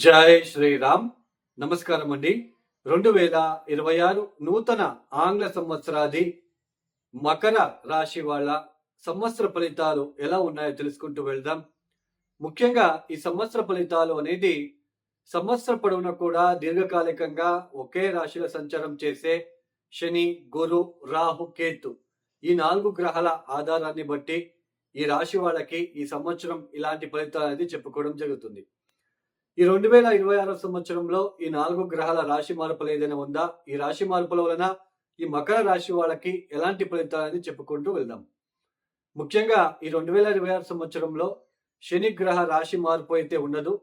జై శ్రీరామ్. నమస్కారం అండి. 2026 నూతన ఆంగ్ల సంవత్సరాది మకర రాశి వాళ్ళ సంవత్సర ఫలితాలు ఎలా ఉన్నాయో తెలుసుకుంటూ వెళ్దాం. ముఖ్యంగా ఈ సంవత్సర ఫలితాలు అనేది సంవత్సర పొడవునా కూడా దీర్ఘకాలికంగా ఒకే రాశిలో సంచారం చేసే శని, గురు, రాహు, కేతు ఈ 4 గ్రహాల ఆధారాన్ని బట్టి ఈ రాశి వాళ్ళకి ఈ సంవత్సరం ఇలాంటి ఫలితాలు అనేది చెప్పుకోవడం జరుగుతుంది. ఈ 2026 సంవత్సరంలో ఈ 4 గ్రహాల రాశి మార్పులు ఏదైనా ఉందా? ఈ రాశి మార్పుల వలన ఈ మకర రాశి వాళ్ళకి ఎలాంటి ఫలితాలని చెప్పుకుంటూ వెళ్దాం. ముఖ్యంగా ఈ 2026 సంవత్సరంలో శని గ్రహ రాశి మార్పు అయితే ఉండదు.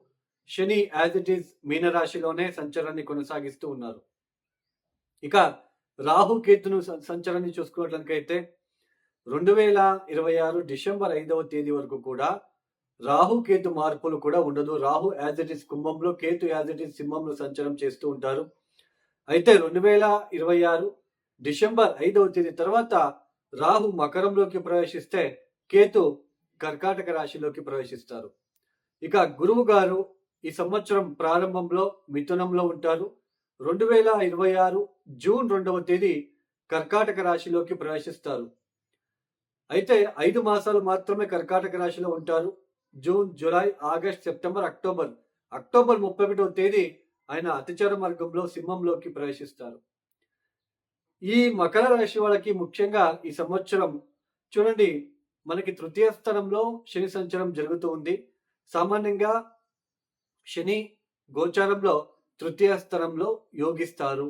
శని యాజ్ ఇట్ ఈస్ మీన రాశిలోనే సంచారాన్ని కొనసాగిస్తూ ఉన్నారు. ఇక రాహు కేతును సంచారాన్ని చూసుకున్నట్లయితే 2026 డిసెంబర్ 5వ తేదీ వరకు కూడా రాహు కేతు మార్పులు కూడా ఉండదు. రాహు యాజ్ ఇట్ ఇస్ కుంభంలో, కేతు యాజ్ ఇట్ ఇస్ సింహంలో సంచారం చేస్తూ ఉంటారు. అయితే 2026 డిసెంబర్ 5వ తేదీ తర్వాత రాహు మకరంలోకి ప్రవేశిస్తే కేతు కర్కాటక రాశిలోకి ప్రవేశిస్తారు. ఇక గురువు గారు ఈ సంవత్సరం ప్రారంభంలో మిథునంలో ఉంటారు. 2026 జూన్ 2వ తేదీ కర్కాటక రాశిలోకి ప్రవేశిస్తారు. అయితే 5 మాసాలు మాత్రమే కర్కాటక రాశిలో ఉంటారు. June, July, August, September, October 31వ తేదీ ఆయన అతిచార మార్గంలో సింహంలోకి ప్రవేశిస్తారు. ఈ మకర రాశి వాళ్ళకి ముఖ్యంగా ఈ సంవత్సరం చూడండి, మనకి తృతీయ స్థానంలో శని సంచారం జరుగుతూ ఉంది. సామాన్యంగా శని గోచారంలో తృతీయ స్థానంలో యోగిస్తారు,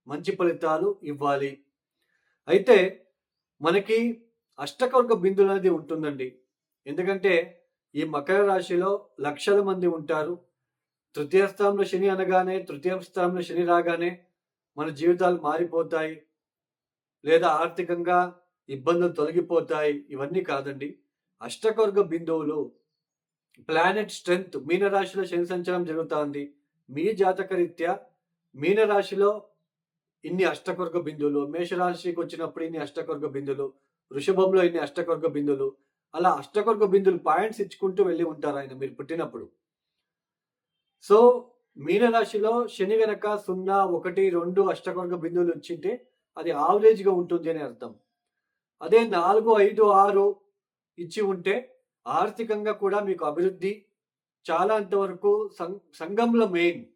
మంచి ఫలితాలు ఇవ్వాలి. అయితే మనకి అష్టకవర్గ బిందువు అనేది ఉంటుందండి. ఎందుకంటే ఈ మకర రాశిలో లక్షల మంది ఉంటారు. తృతీయ స్థానంలో శని అనగానే, తృతీయ స్థానంలో శని రాగానే మన జీవితాలు మారిపోతాయి, లేదా ఆర్థికంగా ఇబ్బందులు తొలగిపోతాయి, ఇవన్నీ కాదండి. అష్టకవర్గ బిందువులు, ప్లానెట్ స్ట్రెంగ్త్, మీనరాశిలో శని సంచారం జరుగుతుంది. మీ జాతకరీత్యా మీనరాశిలో ఇన్ని అష్టకవర్గ బిందువులు, మేషరాశికి వచ్చినప్పుడు ఇన్ని అష్టకవర్గ బిందువులు, వృషభంలో ఇన్ని అష్టకవర్గ బిందువులు, అలా అష్టకవర్గ బిందువులు పాయింట్స్ ఇచ్చుకుంటూ వెళ్ళి ఉంటారు ఆయన మీరు పుట్టినప్పుడు. సో మీనరాశిలో శని గనక 0, 1, 2 అష్టకవర్గ బిందువులు వచ్చింటే అది ఆవరేజ్గా ఉంటుంది అని అర్థం. అదే 4, 5, 6 ఇచ్చి ఉంటే ఆర్థికంగా కూడా మీకు అభివృద్ధి చాలా అంతవరకు సంఘంలో మెయిన్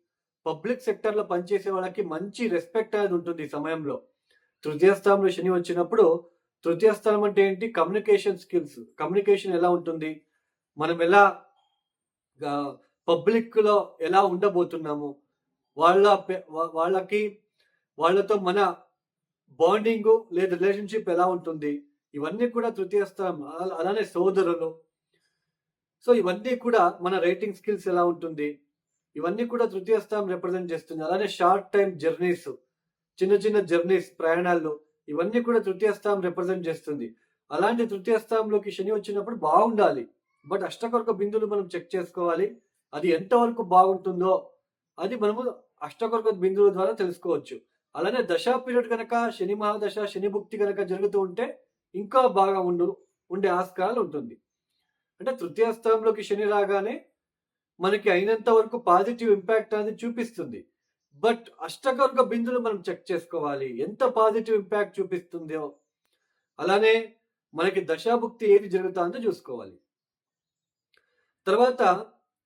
పబ్లిక్ సెక్టర్లో పనిచేసే వాళ్ళకి మంచి రెస్పెక్ట్ అనేది ఉంటుంది ఈ సమయంలో. తృతీయ స్థానంలో శని వచ్చినప్పుడు, తృతీయ స్థానం అంటే ఏంటి? Communication skills. కమ్యూనికేషన్ ఎలా ఉంటుంది, మనం ఎలా పబ్లిక్లో ఎలా ఉండబోతున్నాము, వాళ్ళకి వాళ్ళతో మన బాండింగు లేదా రిలేషన్షిప్ ఎలా ఉంటుంది, ఇవన్నీ కూడా తృతీయ స్థానం. అలానే సోదరులు. సో ఇవన్నీ కూడా మన రైటింగ్ స్కిల్స్ ఎలా ఉంటుంది, ఇవన్నీ కూడా తృతీయ స్థానం రిప్రజెంట్ చేస్తుంది. అలానే షార్ట్ టైం జర్నీస్, చిన్న చిన్న జర్నీస్, ప్రయాణాలు, ఇవన్నీ కూడా తృతీయ స్థానం రిప్రజెంట్ చేస్తుంది. అలాంటి తృతీయ స్థానంలోకి శని వచ్చినప్పుడు బాగుండాలి. బట్ అష్టకవర్గ బిందువులు మనం చెక్ చేసుకోవాలి. అది ఎంతవరకు బాగుంటుందో అది మనము అష్టకవర్గ బిందువుల ద్వారా తెలుసుకోవచ్చు. అలానే దశా పీరియడ్ కనుక శని మహాదశ, శని భుక్తి కనుక జరుగుతూ ఉంటే ఇంకా బాగా ఉండే ఆస్కారాలు ఉంటుంది. అంటే తృతీయ స్థానంలోకి శని రాగానే మనకి అయినంత వరకు పాజిటివ్ ఇంపాక్ట్ అనేది చూపిస్తుంది. బట్ అష్టకవర్గ బిందువులు మనం చెక్ చేసుకోవాలి, ఎంత పాజిటివ్ ఇంపాక్ట్ చూపిస్తుందో. అలానే మనకి దశాభుక్తి ఏది జరుగుతుందో చూసుకోవాలి. తర్వాత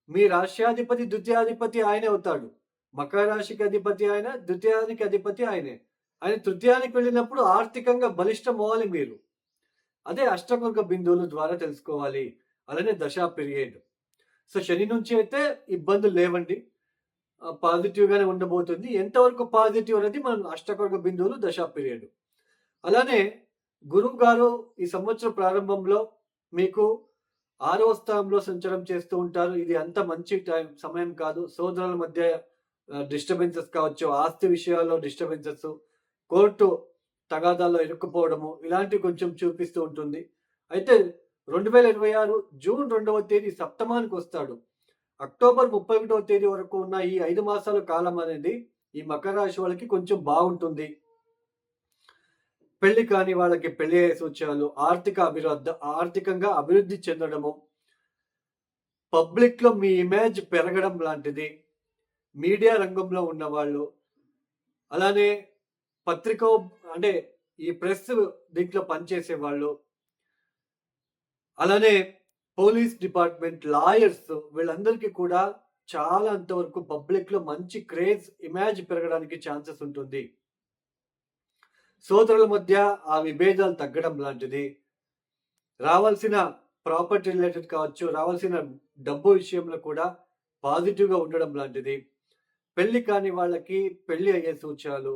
మీ రాష్ట్రాధిపతి, ద్వితీయాధిపతి ఆయనే అవుతాడు. మకర రాశికి అధిపతి ఆయన, ద్వితీయానికి అధిపతి ఆయనే. ఆయన తృతీయానికి వెళ్ళినప్పుడు ఆర్థికంగా బలిష్టం అవ్వాలి మీరు. అదే అష్టకవర్గ బిందువుల ద్వారా తెలుసుకోవాలి. అలానే దశా పీరియడ్. సో శని నుంచి అయితే ఇబ్బందులు లేవండి, పాజిటివ్ గానే ఉండబోతుంది. ఎంతవరకు పాజిటివ్ అనేది మనం అష్టకవర్గ బిందువులు, దశా పీరియడ్. అలానే గురువు గారు ఈ సంవత్సరం ప్రారంభంలో మీకు 6వ స్థానంలో సంచారం చేస్తూ ఉంటారు. ఇది అంత మంచి సమయం కాదు. సోదరుల మధ్య డిస్టర్బెన్సెస్ కావచ్చు, ఆస్తి విషయాల్లో డిస్టర్బెన్సెస్, కోర్టు తగాదాల్లో ఇరుక్కుపోవడము, ఇలాంటివి కొంచెం చూపిస్తూ ఉంటుంది. అయితే 2026 జూన్ 2వ తేదీ సప్తమానికి వస్తాడు. అక్టోబర్ 31వ తేదీ వరకు ఉన్న ఈ 5 మాసాల కాలం అనేది ఈ మకర రాశి వాళ్ళకి కొంచెం బాగుంటుంది. పెళ్లి కాని వాళ్ళకి పెళ్లి అయ్యే సూచనలు, ఆర్థికంగా అభివృద్ధి చెందడము, పబ్లిక్ లో మీ ఇమేజ్ పెరగడం లాంటిది, మీడియా రంగంలో ఉన్నవాళ్ళు, అలానే పత్రిక అంటే ఈ ప్రెస్ దీంట్లో పనిచేసే వాళ్ళు, అలానే పోలీస్ డిపార్ట్మెంట్, లాయర్స్ వీళ్ళందరికీ కూడా చాలా అంతవరకు పబ్లిక్ లో మంచి క్రేజ్, ఇమేజ్ పెరగడానికి ఛాన్సెస్ ఉంటుంది. సోదరుల మధ్య ఆ విభేదాలు తగ్గడం లాంటిది, రావాల్సిన ప్రాపర్టీ రిలేటెడ్ కావచ్చు, రావాల్సిన డబ్బు విషయంలో కూడా పాజిటివ్గా ఉండడం లాంటిది, పెళ్లి కాని వాళ్ళకి పెళ్లి అయ్యే సూచనలు,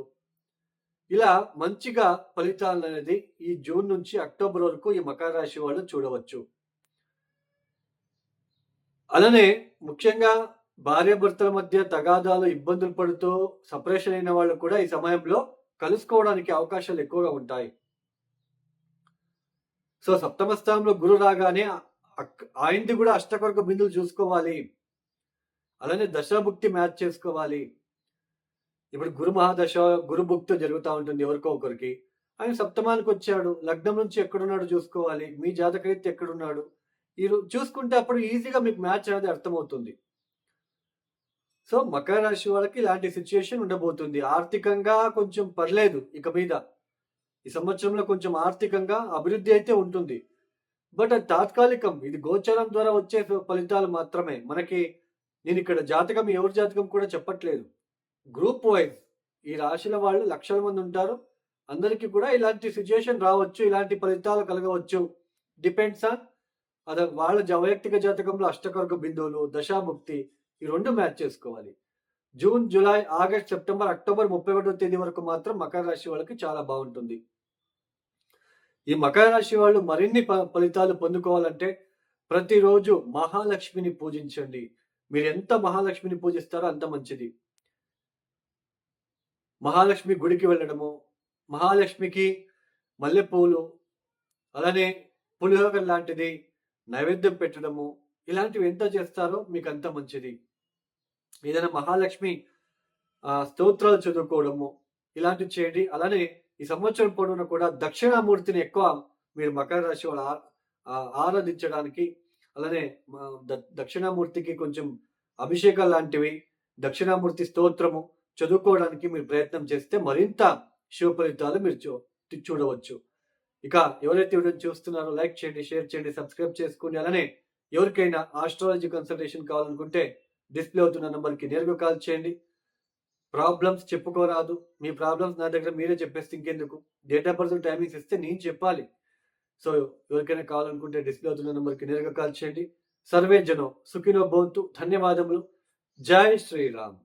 ఇలా మంచిగా ఫలితాలు అనేది ఈ జూన్ నుంచి అక్టోబర్ వరకు ఈ మకర రాశి వాళ్ళు చూడవచ్చు. అలానే ముఖ్యంగా భార్యాభర్తల మధ్య తగాదాలు, ఇబ్బందులు పడుతూ సపరేషన్ అయిన వాళ్ళు కూడా ఈ సమయంలో కలుసుకోవడానికి అవకాశాలు ఎక్కువగా ఉంటాయి. సో సప్తమ స్థానంలో గురు రాగానే ఆయనది కూడా అష్టకొరక బిందులు చూసుకోవాలి. అలానే దశాభుక్తి మ్యాచ్ చేసుకోవాలి. ఇప్పుడు గురు మహాదశ, గురు భుక్తి జరుగుతూ ఉంటుంది ఎవరికో ఒకరికి. ఆయన సప్తమానికి వచ్చాడు, లగ్నం నుంచి ఎక్కడున్నాడు చూసుకోవాలి, మీ జాతకరీత్యా ఎక్కడున్నాడు చూసుకుంటే అప్పుడు ఈజీగా మీకు మ్యాచ్ అనేది అర్థమవుతుంది. సో మకర రాశి వాళ్ళకి ఇలాంటి సిచ్యుయేషన్ ఉండబోతుంది. ఆర్థికంగా కొంచెం పర్లేదు, ఇక మీద ఈ సంవత్సరంలో కొంచెం ఆర్థికంగా అభివృద్ధి అయితే ఉంటుంది. బట్ అది తాత్కాలికం. ఇది గోచరం ద్వారా వచ్చే ఫలితాలు మాత్రమే. నేను ఇక్కడ జాతకం, ఎవరి జాతకం కూడా చెప్పట్లేదు. గ్రూప్ వైజ్ ఈ రాశుల వాళ్ళు లక్షల మంది ఉంటారు. అందరికీ కూడా ఇలాంటి సిచ్యుయేషన్ రావచ్చు, ఇలాంటి ఫలితాలు కలగవచ్చు. డిపెండ్స్ ఆన్ వాళ్ళ వైయక్తిక జాతకంలో అష్టకర్క బిందువులు, దశాభుక్తి ఈ రెండు మ్యాచ్ చేసుకోవాలి. June, July, August, September, October 31వ తేదీ వరకు మాత్రం మకర రాశి వాళ్ళకి చాలా బాగుంటుంది. ఈ మకర రాశి వాళ్ళు మరిన్ని ఫలితాలు పొందుకోవాలంటే ప్రతిరోజు మహాలక్ష్మిని పూజించండి. మీరు ఎంత మహాలక్ష్మిని పూజిస్తారో అంత మంచిది. మహాలక్ష్మి గుడికి వెళ్ళడము, మహాలక్ష్మికి మల్లెపూలు, అలానే పులిహోర లాంటిది నైవేద్యం పెట్టడము, ఇలాంటివి ఎంత చేస్తారో మీకు అంత మంచిది. ఏదైనా మహాలక్ష్మి స్తోత్రాలు చదువుకోవడము ఇలాంటివి చేయండి. అలానే ఈ సంవత్సరం పొడవునా కూడా దక్షిణామూర్తిని ఎక్కువ మీరు మకర రాశి వాళ్ళు ఆరాధించడానికి, అలానే దక్షిణామూర్తికి కొంచెం అభిషేకాలు లాంటివి, దక్షిణామూర్తి స్తోత్రము చదువుకోవడానికి మీరు ప్రయత్నం చేస్తే మరింత శుభ ఫలితాలు మీరు చూడవచ్చు. ఇక ఎవరైతే వీడియో చూస్తున్నారో లైక్ చేయండి, షేర్ చేయండి, సబ్స్క్రైబ్ చేసుకోండి. అలానే ఎవరికైనా ఆస్ట్రాలజీ కన్సల్టేషన్ కావాలనుకుంటే డిస్ప్లే అవుతున్న నంబర్కి నేరుగా కాల్ చేయండి. ప్రాబ్లమ్స్ చెప్పుకోరాదు, మీ ప్రాబ్లమ్స్ నా దగ్గర మీరే చెప్పేస్తే ఇంకెందుకు, డేట్ ఆఫ్ బర్త్ టైమింగ్స్ ఇస్తే నేను చెప్పాలి. సో ఎవరికైనా కావాలనుకుంటే డిస్ప్లే అవుతున్న నంబర్కి నేరుగా కాల్ చేయండి. సర్వే జనం సుఖినో భవంతు. ధన్యవాదములు. జై శ్రీరామ్.